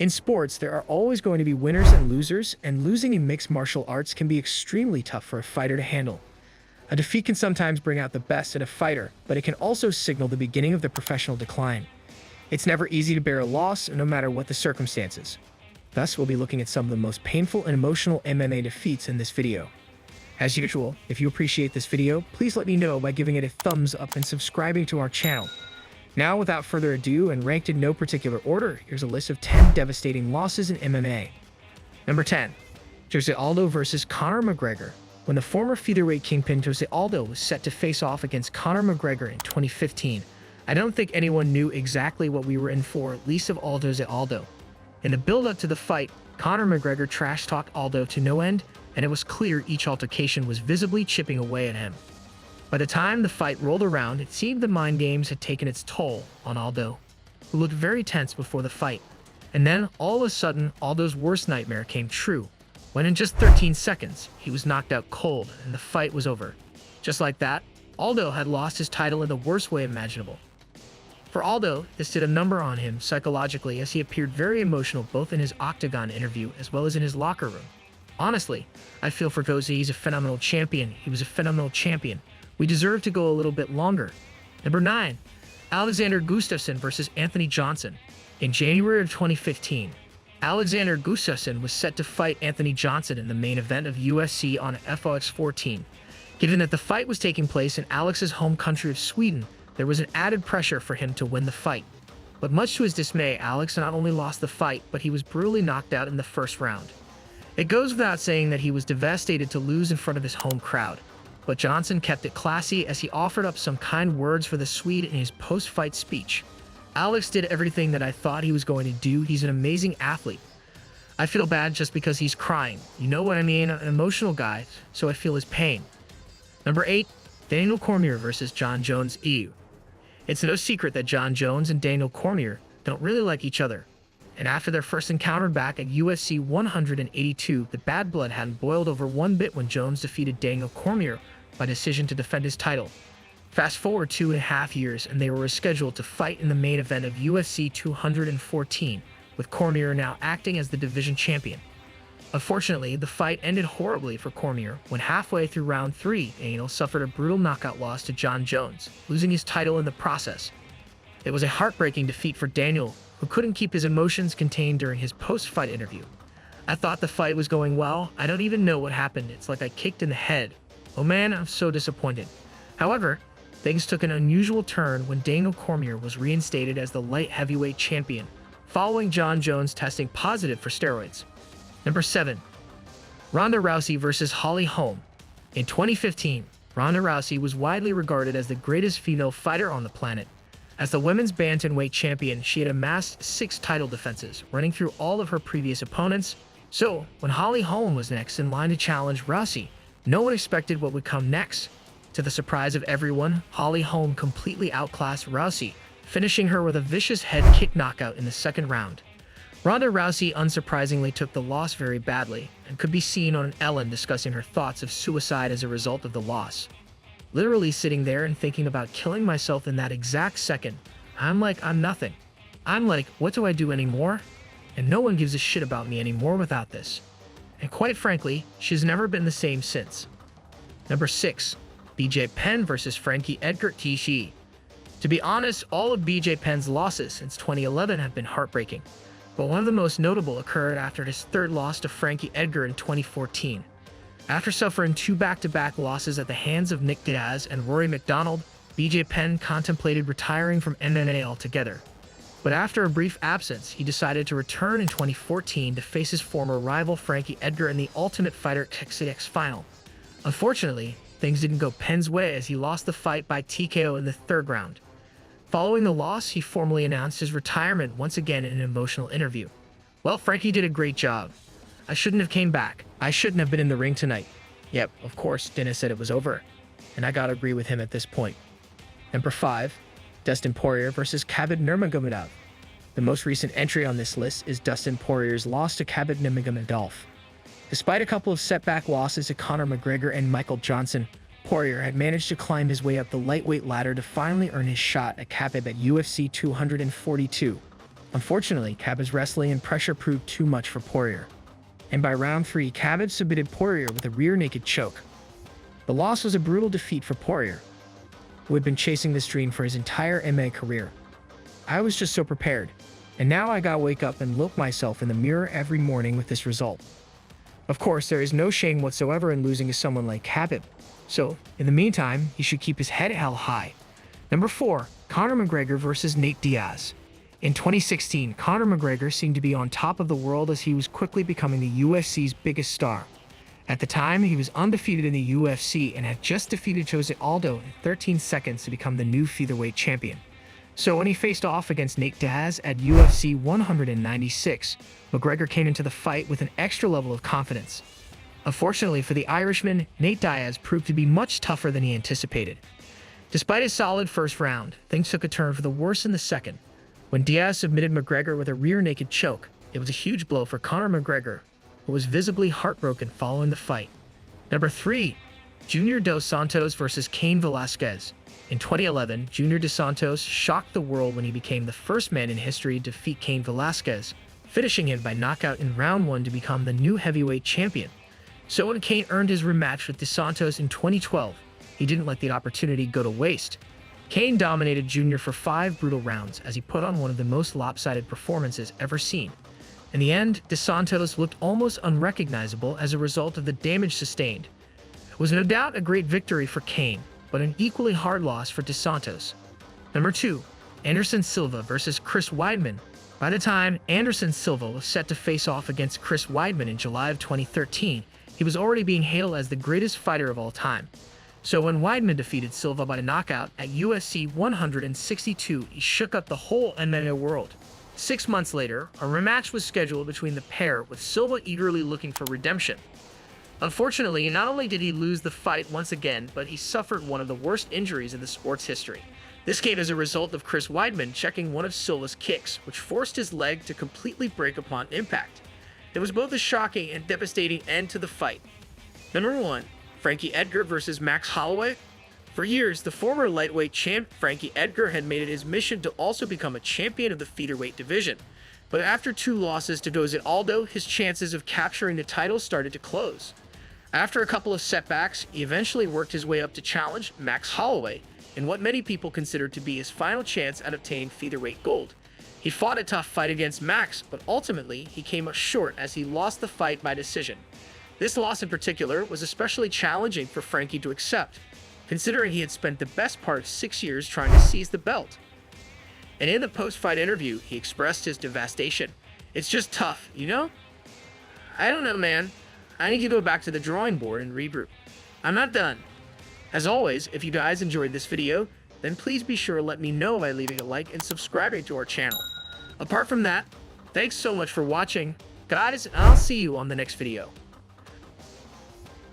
In sports, there are always going to be winners and losers, and losing in mixed martial arts can be extremely tough for a fighter to handle. A defeat can sometimes bring out the best in a fighter, but it can also signal the beginning of their professional decline. It's never easy to bear a loss, no matter what the circumstances. Thus, we'll be looking at some of the most painful and emotional MMA defeats in this video. As usual, if you appreciate this video, please let me know by giving it a thumbs up and subscribing to our channel. Now, without further ado, and ranked in no particular order, here's a list of 10 devastating losses in MMA. Number 10. Jose Aldo versus Conor McGregor. When the former featherweight kingpin Jose Aldo was set to face off against Conor McGregor in 2015, I don't think anyone knew exactly what we were in for, least of all Jose Aldo. In the build-up to the fight, Conor McGregor trash-talked Aldo to no end, and it was clear each altercation was visibly chipping away at him. By the time the fight rolled around, it seemed the mind games had taken its toll on Aldo, who looked very tense before the fight. And then, all of a sudden, Aldo's worst nightmare came true, when in just 13 seconds, he was knocked out cold and the fight was over. Just like that, Aldo had lost his title in the worst way imaginable. For Aldo, this did a number on him psychologically, as he appeared very emotional both in his octagon interview as well as in his locker room. Honestly, I feel for Jose. He's a phenomenal champion. He was a phenomenal champion. We deserve to go a little bit longer. Number 9. Alexander Gustafsson versus Anthony Johnson. In January of 2015, Alexander Gustafsson was set to fight Anthony Johnson in the main event of UFC on FOX 14. Given that the fight was taking place in Alex's home country of Sweden, there was an added pressure for him to win the fight. But much to his dismay, Alex not only lost the fight, but he was brutally knocked out in the first round. It goes without saying that he was devastated to lose in front of his home crowd. But Johnson kept it classy as he offered up some kind words for the Swede in his post-fight speech. Alex did everything that I thought he was going to do. He's an amazing athlete. I feel bad just because he's crying. You know what I mean? An emotional guy, so I feel his pain. Number 8. Daniel Cormier versus Jon Jones. It's no secret that Jon Jones and Daniel Cormier don't really like each other. And after their first encounter back at UFC 182, the bad blood hadn't boiled over one bit when Jones defeated Daniel Cormier by decision to defend his title. Fast forward 2.5 years, and they were scheduled to fight in the main event of UFC 214, with Cormier now acting as the division champion. Unfortunately, the fight ended horribly for Cormier when halfway through round 3, Daniel suffered a brutal knockout loss to Jon Jones, losing his title in the process. It was a heartbreaking defeat for Daniel, who couldn't keep his emotions contained during his post-fight interview. I thought the fight was going well. I don't even know what happened. It's like I kicked in the head. Oh man, I'm so disappointed. However, things took an unusual turn when Daniel Cormier was reinstated as the light heavyweight champion, following Jon Jones testing positive for steroids. Number 7. Ronda Rousey versus Holly Holm. In 2015, Ronda Rousey was widely regarded as the greatest female fighter on the planet. As the women's bantamweight champion, she had amassed 6 title defenses, running through all of her previous opponents. So, when Holly Holm was next in line to challenge Rousey, no one expected what would come next. To the surprise of everyone, Holly Holm completely outclassed Rousey, finishing her with a vicious head kick knockout in the second round. Ronda Rousey unsurprisingly took the loss very badly, and could be seen on Ellen discussing her thoughts of suicide as a result of the loss. Literally sitting there and thinking about killing myself in that exact second. I'm like, I'm nothing. I'm like, what do I do anymore? And no one gives a shit about me anymore without this. And quite frankly, she's never been the same since. Number 6. BJ Penn versus Frankie Edgar. To be honest, all of BJ Penn's losses since 2011 have been heartbreaking. But one of the most notable occurred after his third loss to Frankie Edgar in 2014. After suffering 2 back-to-back losses at the hands of Nick Diaz and Rory McDonald, BJ Penn contemplated retiring from MMA altogether. But after a brief absence, he decided to return in 2014 to face his former rival Frankie Edgar in the Ultimate Fighter XCX final. Unfortunately, things didn't go Penn's way as he lost the fight by TKO in the 3rd round. Following the loss, he formally announced his retirement once again in an emotional interview. Well, Frankie did a great job. I shouldn't have came back. I shouldn't have been in the ring tonight. Yep, of course, Dennis said it was over. And I gotta agree with him at this point. Number 5. Dustin Poirier versus Khabib Nurmagomedov. The most recent entry on this list is Dustin Poirier's loss to Khabib Nurmagomedov. Despite a couple of setback losses to Conor McGregor and Michael Johnson, Poirier had managed to climb his way up the lightweight ladder to finally earn his shot at Khabib at UFC 242. Unfortunately, Khabib's wrestling and pressure proved too much for Poirier, and by round 3, Khabib submitted Poirier with a rear naked choke. The loss was a brutal defeat for Poirier, who had been chasing this dream for his entire MMA career. I was just so prepared, and now I gotta wake up and look myself in the mirror every morning with this result. Of course, there is no shame whatsoever in losing to someone like Khabib, so in the meantime, he should keep his head held high. Number 4, Conor McGregor versus Nate Diaz. In 2016, Conor McGregor seemed to be on top of the world as he was quickly becoming the UFC's biggest star. At the time, he was undefeated in the UFC and had just defeated Jose Aldo in 13 seconds to become the new featherweight champion. So when he faced off against Nate Diaz at UFC 196, McGregor came into the fight with an extra level of confidence. Unfortunately for the Irishman, Nate Diaz proved to be much tougher than he anticipated. Despite a solid first round, things took a turn for the worse in the second. When Diaz submitted McGregor with a rear naked choke, it was a huge blow for Conor McGregor, who was visibly heartbroken following the fight. Number 3, Junior Dos Santos versus Cain Velasquez. In 2011, Junior Dos Santos shocked the world when he became the first man in history to defeat Cain Velasquez, finishing him by knockout in round 1 to become the new heavyweight champion. So when Cain earned his rematch with Dos Santos in 2012, he didn't let the opportunity go to waste. Cain dominated Junior for 5 brutal rounds as he put on one of the most lopsided performances ever seen. In the end, Dos Santos looked almost unrecognizable as a result of the damage sustained. It was no doubt a great victory for Cain, but an equally hard loss for Dos Santos. Number 2, Anderson Silva versus Chris Weidman. By the time Anderson Silva was set to face off against Chris Weidman in July of 2013, he was already being hailed as the greatest fighter of all time. So when Weidman defeated Silva by knockout at UFC 162, he shook up the whole MMA world. 6 months later, a rematch was scheduled between the pair, with Silva eagerly looking for redemption. Unfortunately, not only did he lose the fight once again, but he suffered one of the worst injuries in the sport's history. This came as a result of Chris Weidman checking one of Silva's kicks, which forced his leg to completely break upon impact. It was both a shocking and devastating end to the fight. Number 1, Frankie Edgar versus Max Holloway. For years, the former lightweight champ Frankie Edgar had made it his mission to also become a champion of the featherweight division. But after 2 losses to Jose Aldo, his chances of capturing the title started to close. After a couple of setbacks, he eventually worked his way up to challenge Max Holloway in what many people considered to be his final chance at obtaining featherweight gold. He fought a tough fight against Max, but ultimately he came up short as he lost the fight by decision. This loss in particular was especially challenging for Frankie to accept, considering he had spent the best part of 6 years trying to seize the belt. And in the post-fight interview, he expressed his devastation. "It's just tough, you know? I don't know, man. I need to go back to the drawing board and regroup. I'm not done." As always, if you guys enjoyed this video, then please be sure to let me know by leaving a like and subscribing to our channel. Apart from that, thanks so much for watching, guys, and I'll see you on the next video.